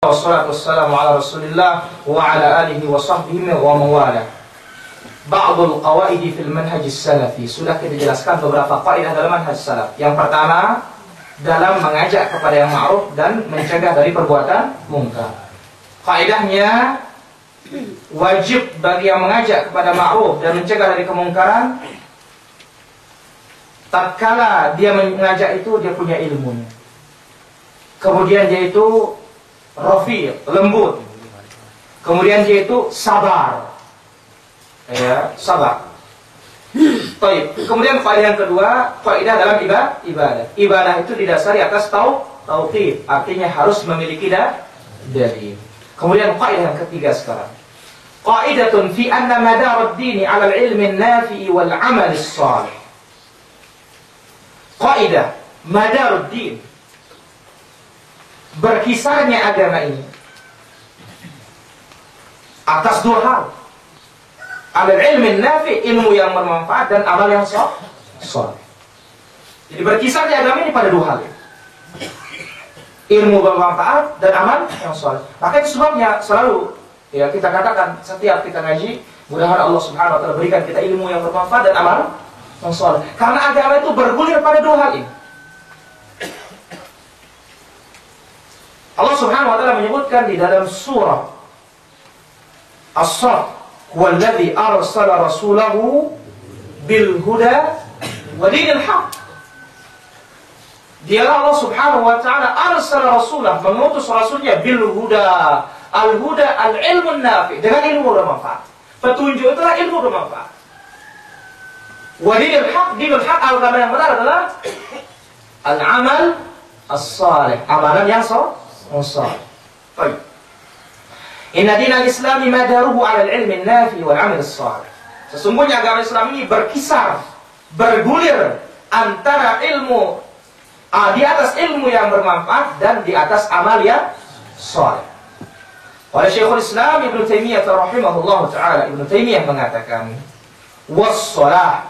Wassalatu wassalamu ala Rasulillah wa ala alihi wa sahbihi wa mawala. Ba'dul qawaidi fil manhaj salafi. Sudah kita jelaskan beberapa kaidah dalam manhaj salaf. Yang pertama, dalam mengajak kepada yang ma'ruf dan mencegah dari perbuatan mungkar. Kaidahnya, wajib bagi yang mengajak kepada ma'ruf dan mencegah dari kemungkaran, tatkala dia mengajak itu dia punya ilmunya. Kemudian dia itu rafiq, lembut. Kemudian dia itu sabar. Ya, sabar. Baik. Kemudian kaidah yang kedua, kaidah dalam ibadah. Ibadah itu didasari atas tauqif, artinya harus memiliki dalil. Kemudian kaidah yang ketiga sekarang. Qaidatun fi anna madar ad-din 'ala al-'ilmi an-nafi' wal 'amal as-salih. Kaidah madar ad-din, berkisarnya agama ini atas dua hal. Al-ilmi nafi, ilmu yang bermanfaat, dan amal yang saleh. Jadi berkisarnya agama ini pada dua hal. Ilmu bermanfaat dan amal yang saleh. Maka itu sebabnya selalu ya kita katakan setiap kita ngaji, mudah-mudahan Allah Subhanahu wa taala berikan kita ilmu yang bermanfaat dan amal yang saleh. Karena agama itu bergulir pada dua hal ini. Allah Subhanahu wa taala menyebutkan di dalam surah As-Saff, "Walladzi arsala rasulahu bil huda wa dinil haq." Dialah Allah Subhanahu wa taala arsala rasulah, mengutus rasulnya bil huda. Al-huda al-ilmu nafi, dengan ilmu bermanfaat. Petunjuk itulah ilmu bermanfaat. Wa dinil haq, dinul haq, agama yang benar adalah al-amal as-salih, amalan yang salih. Baik. Inna dinal Islami madaruhu 'ala al-'ilmi an-nafi wal 'amal as-salih. Sesungguhnya agama Islam ini berkisar, bergulir antara ilmu di atas ilmu yang bermanfaat dan di atas amal yang salih. Oleh Syekhul Islam Ibnu Taimiyah rahimahullah taala, Ibnu Taimiyah mengatakan, was-shalah,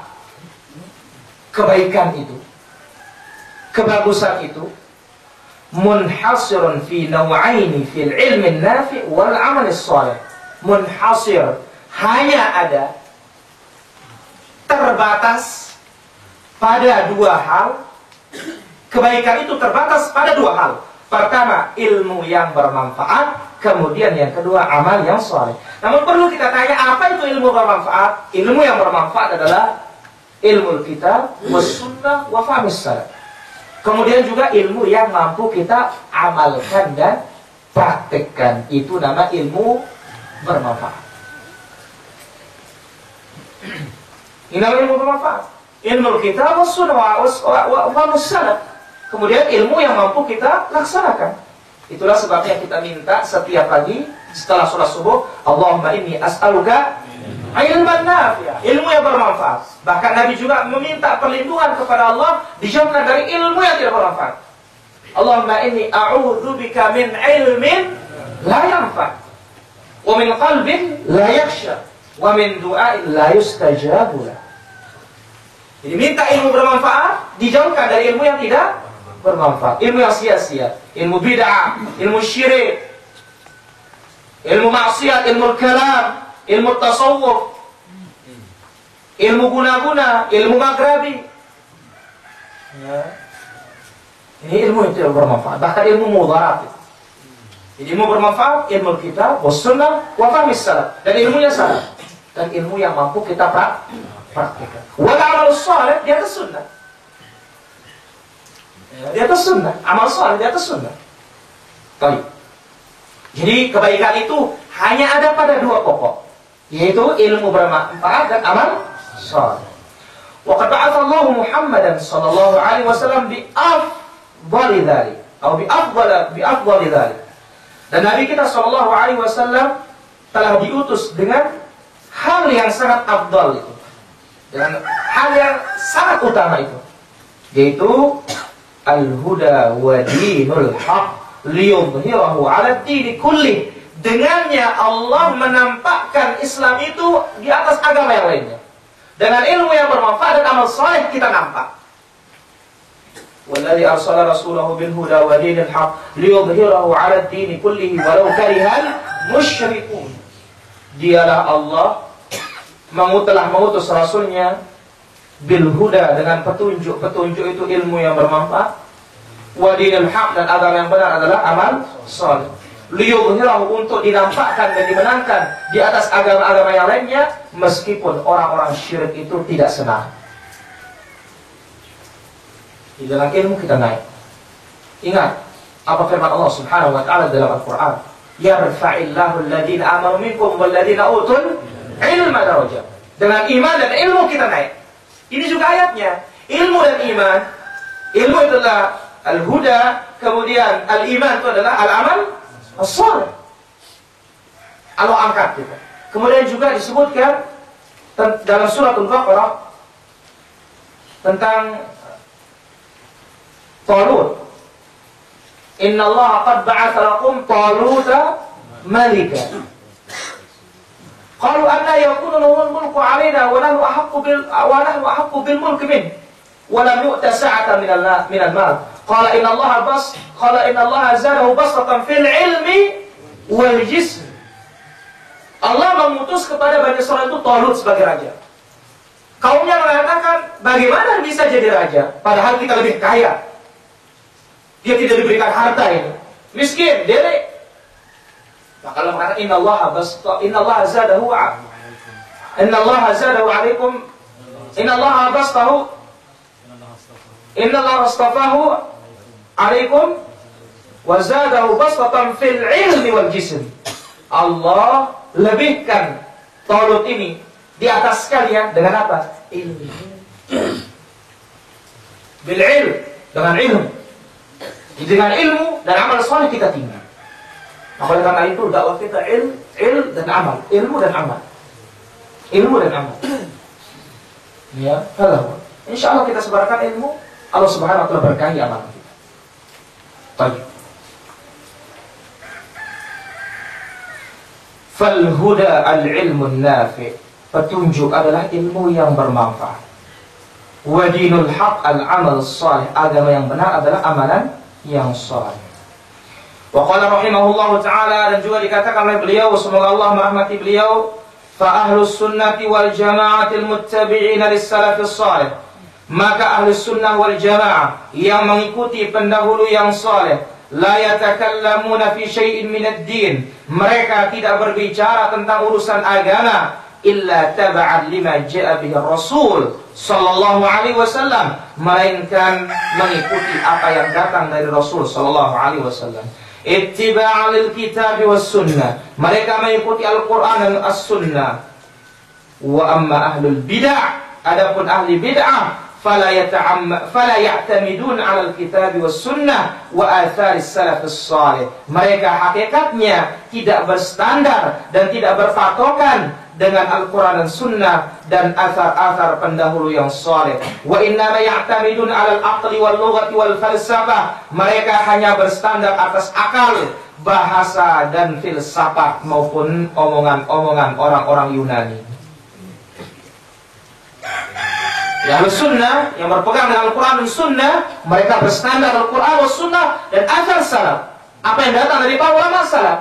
kebaikan itu, kebagusan itu, munhasirun fi naw'aini fil ilmi nafi' wal 'amal salih. Munhasir, hanya ada, terbatas pada dua hal. Kebaikan itu terbatas pada dua hal. Pertama, ilmu yang bermanfaat. Kemudian yang kedua, amal yang salih. Namun perlu kita tanya, apa itu ilmu bermanfaat? Ilmu yang bermanfaat adalah ilmu kitab was sunnah wa fahmis salaf. Kemudian juga ilmu yang mampu kita amalkan dan praktekkan. Itu nama ilmu bermanfaat. Ini nama ilmu bermanfaat. Ilmu kita was sunnah wa salaf. Kemudian ilmu yang mampu kita laksanakan. Itulah sebabnya kita minta setiap pagi setelah sholat subuh, Allahumma inni as'aluka ilman nafi'ah, ilmu yang bermanfaat. Bahkan Nabi juga meminta perlindungan kepada Allah dijauhkan dari ilmu yang tidak bermanfaat. Allahumma inni a'udzubika min ilmin la yanfa' wa min qalbin la yakhsha wa min du'ain la yustajabu lah. Jadi minta ilmu bermanfaat, dijauhkan dari ilmu yang tidak bermanfaat, ilmu yang sia-sia, ilmu bid'ah, ilmu syirik, ilmu maksiat, ilmu kalam, ilmu tasawuf, ilmu guna-guna, ilmu maghribi. Ya. Ini ilmu yang tidak bermanfaat, bahkan ilmu mudharat. Jadi ilmu bermanfaat, ilmu kita, was-sunnah, wa fahmis salaf, dan ilmunya salaf, dan ilmu yang mampu kita praktikkan. Wal amal salih di atas sunnah. Di atas sunnah, amal salih di atas sunnah. Baik. Jadi kebaikan itu hanya ada pada dua pokok, yaitu ilmu bermanfaat dan amal salih. Wa qad ba'atha Allahu Muhammadan sallallahu alaihi wasallam bi afdali dzalik, atau bi afdali dzalik. Dan Nabi kita sallallahu alaihi wasallam telah diutus dengan hal yang sangat afdal itu, dengan hal yang sangat utama itu, yaitu al-huda wa dinul haq liyudhhirahu 'ala ad-din kullih. Dengannya Allah menampakkan Islam itu di atas agama yang lainnya. Dengan ilmu yang bermanfaat dan amal saleh kita nampak. Walladzi arsala rasulahu bil huda wa dinil haq liyudhhirahu 'ala ad-din kullihi walau karihal musyrikun. Dialah Allah telah mengutus rasulnya bil huda dengan petunjuk. Petunjuk itu ilmu yang bermanfaat. Wa dinil haq, dan agama yang benar adalah amal saleh. Liyudhhirahu, untuk dinampakkan dan dimenangkan di atas agama-agama yang lainnya, meskipun orang-orang syirik itu tidak senang. Di dalam ilmu kita naik. Ingat apa firman Allah Subhanahu wa taala dalam Al-Qur'an, yarfa'illahu alladhina amanu minkum walladhina utul ilma darajat. Dengan iman dan ilmu kita naik. Ini juga ayatnya. Ilmu dan iman. Ilmu itu adalah al-huda, kemudian al-iman itu adalah al-amal as-salih. Allah angkat kita. Kemudian juga disebutkan dalam surat Al-Baqarah tentang Talut. Inna Allah qad ba'atha lakum Taluta malika. Qalu anna yakunu lahu al-mulku 'alaina wa nahnu ahaqqu bil mulki min wa lam yu'ta sa'atan min al-mal. Qala inna Allah zadahu basatan fil ilmi wal jism. Allah mengutus kepada Bani Israil itu Talut sebagai raja. Kaumnya mengatakan, bagaimana bisa jadi raja padahal kita lebih kaya? Dia tidak diberikan harta ini. Miskin, dere. Maka Allah mengatakan inna Allah zadahu alaikum. Inna Allah astafahu alaikum wa zadahu bastatan fil ilmi wal jism. Allah lebihkan Talut ini di atas kalian dengan apa? Ilmu. Bil ilm, dengan ilmu. Dengan ilmu dan amal saleh kita tinggal. Maka oleh karena itu dakwah kita ilmu dan amal, ilmu dan amal, ilmu dan amal. Ya, kalau insyaallah kita sebarkan ilmu, Allah Subhanahu wa taala berkahi amal kita. Baik. Fal huda al-ilmu nafi. Petunjuk adalah ilmu yang bermanfaat. Wa dinul haq al-amal salih. Agama yang benar adalah amalan yang saleh. Wa qala rahimahullahu taala, dan juga dikatakan oleh beliau, semoga Allah merahmati beliau, fa ahlus sunnati wal jama'atil muttabi'ina lis-salafis salih. Maka ahlus sunnah wal jamaah yang mengikuti pendahulu yang saleh, la yatakallamuna fi syai'in min ad-din. Mereka tidak berbicara tentang urusan agama illa taba'an lima ja'a bihi Rasul sallallahu alaihi wasallam, melainkan mengikuti apa yang datang dari Rasul sallallahu alaihi wasallam. Ittiba'an lil kitab was sunnah, mereka mengikuti Al-Qur'an dan As-Sunnah. Wa amma ahlul bid'ah, adapun ahli bid'ah, fala ya'tamidun 'ala al-kitab was sunnah wa athar as-salafis salih. Mereka hakikatnya tidak berstandar dan tidak berpatokan dengan Al-Quran dan Sunnah dan athar-athar pendahulu yang saleh. Wa innama ya'tamidun 'ala al-aqli wal lughati wal falsafah. Mereka hanya berstandar atas akal, bahasa dan filsafat maupun omongan-omongan orang-orang Yunani. Ya, Sunnah yang berpegang dengan Al-Quran dan Sunnah, mereka berstandar Al-Quran dan Sunnah dan athar salaf. Apa yang datang dari para ulama salaf.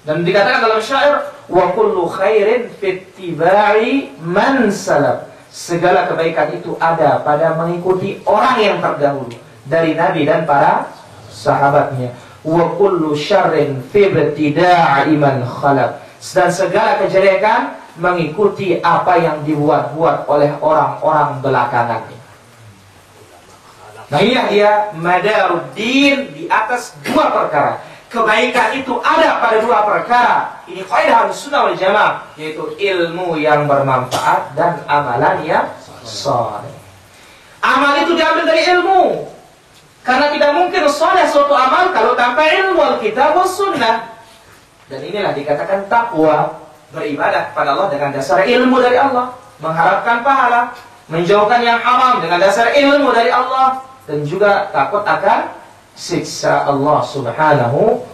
Dan dikatakan dalam syair, wa kullu khairin fittiba'i man salaf. Segala kebaikan itu ada pada mengikuti orang yang terdahulu dari Nabi dan para sahabatnya. Wa kullu syarrin fi ibtida'i man khalaf. Dan segala kejelekan mengikuti apa yang dibuat-buat oleh orang-orang belakangan. Nah, inilah dia madaruddin, di atas dua perkara. Kebaikan itu ada pada dua perkara. Ini kaidah Ahlussunnah wal Jamaah, yaitu ilmu yang bermanfaat dan amalan yang saleh. Amal itu diambil dari ilmu. Karena tidak mungkin saleh suatu amal kalau tanpa ilmu Alkitab was Sunnah. Dan inilah dikatakan takwa, beribadah kepada Allah dengan dasar ilmu dari Allah, mengharapkan pahala, menjauhkan yang haram dengan dasar ilmu dari Allah, dan juga takut akan siksa Allah Subhanahu